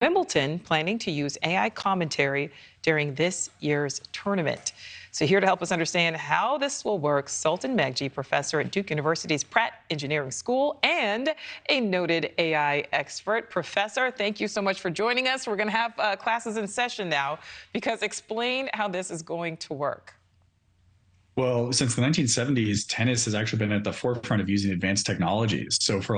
Wimbledon planning to use AI commentary during this year's tournament. So here to help us understand how this will work, Sultan Meghji, professor at Duke University's Pratt Engineering School and a noted AI expert. Professor, thank you so much for joining us. We're going to have classes in session now, because explain how this is going to work. Well, since the 1970s, tennis has actually been at the forefront of using advanced technologies. So for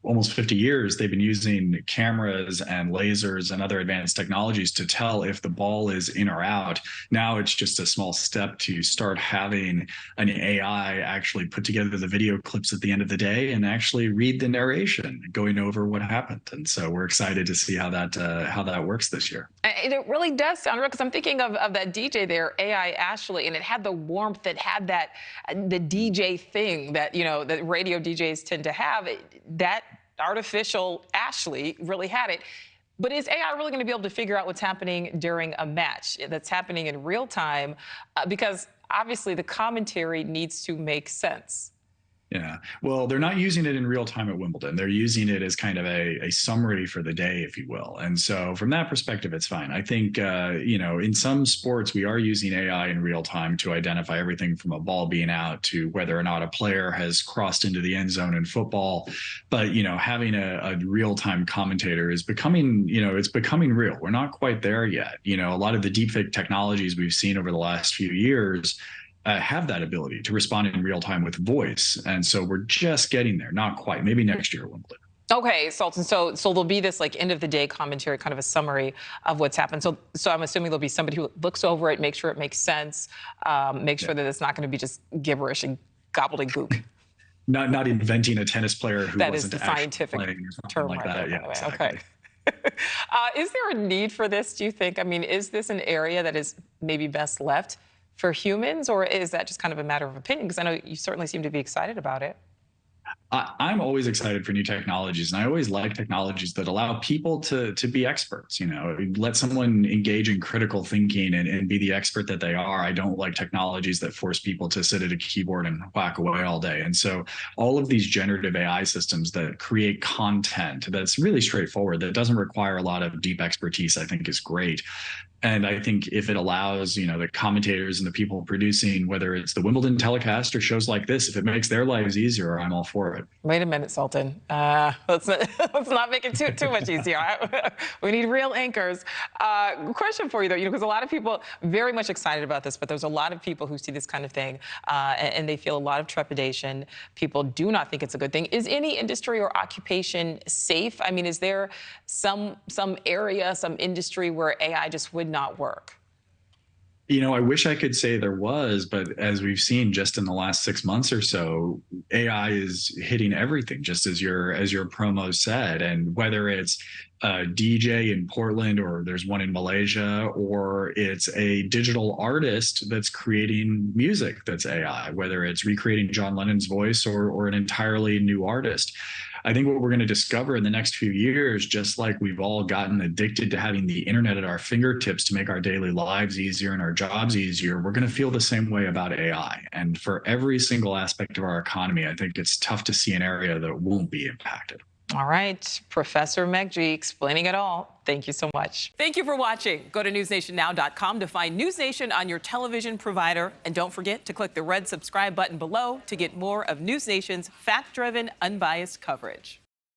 almost 50 years, they've been using cameras and lasers and other advanced technologies to tell if the ball is in or out. Now it's just a small step to start having an AI actually put together the video clips at the end of the day and actually read the narration going over what happened. And so we're excited to see how that works this year. And it really does sound real, because I'm thinking of that DJ there, AI Ashley, and it had the warmth, that had that the DJ thing that that radio DJs tend to have. That artificial Ashley really had it. But is AI really going to be able to figure out what's happening during a match that's happening in real time? Because obviously the commentary needs to make sense. Yeah, well, they're not using it in real time at Wimbledon. They're using it as kind of a summary for the day, if you will. And so from that perspective, it's fine. I think, in some sports, we are using AI in real time to identify everything from a ball being out to whether or not a player has crossed into the end zone in football. But, having a real time commentator is becoming, it's becoming real. We're not quite there yet. A lot of the deepfake technologies we've seen over the last few years have that ability to respond in real time with voice. And so we're just getting there, not quite, maybe next year, Wimbledon. Okay, Sultan, so there'll be this end of the day commentary, kind of a summary of what's happened. So I'm assuming there'll be somebody who looks over it, make sure it makes sense, make sure that it's not going to be just gibberish and gobbledygook. Not inventing a tennis player who that wasn't is the actually scientific playing or something term like right that. there, Yeah, exactly. exactly. Okay. Is there a need for this, do you think? I mean, is this an area that is maybe best left for humans, or is that just kind of a matter of opinion? Because I know you certainly seem to be excited about it. I'm always excited for new technologies, and I always like technologies that allow people to be experts. Let someone engage in critical thinking and be the expert that they are. I don't like technologies that force people to sit at a keyboard and whack away all day. And so all of these generative AI systems that create content that's really straightforward, that doesn't require a lot of deep expertise, I think is great. And I think if it allows, the commentators and the people producing, whether it's the Wimbledon telecast or shows like this, if it makes their lives easier, I'm all for it. Wait a minute, Sultan. Let's not make it too much easier. We need real anchors. Question for you, though, because a lot of people very much excited about this, but there's a lot of people who see this kind of thing and they feel a lot of trepidation. People do not think it's a good thing. Is any industry or occupation safe? I mean, is there some area, some industry where AI just would not work? I wish I could say there was, but as we've seen just in the last 6 months or so, AI is hitting everything, just as your promo said. And whether it's a DJ in Portland, or there's one in Malaysia, or it's a digital artist that's creating music that's AI, whether it's recreating John Lennon's voice or an entirely new artist. I think what we're going to discover in the next few years, just like we've all gotten addicted to having the internet at our fingertips to make our daily lives easier and our jobs easier, we're going to feel the same way about AI. And for every single aspect of our economy, I think it's tough to see an area that won't be impacted. All right, Professor Meghji explaining it all. Thank you so much. Thank you for watching. Go to newsnationnow.com to find News Nation on your television provider. And don't forget to click the red subscribe button below to get more of News Nation's fact-driven, unbiased coverage.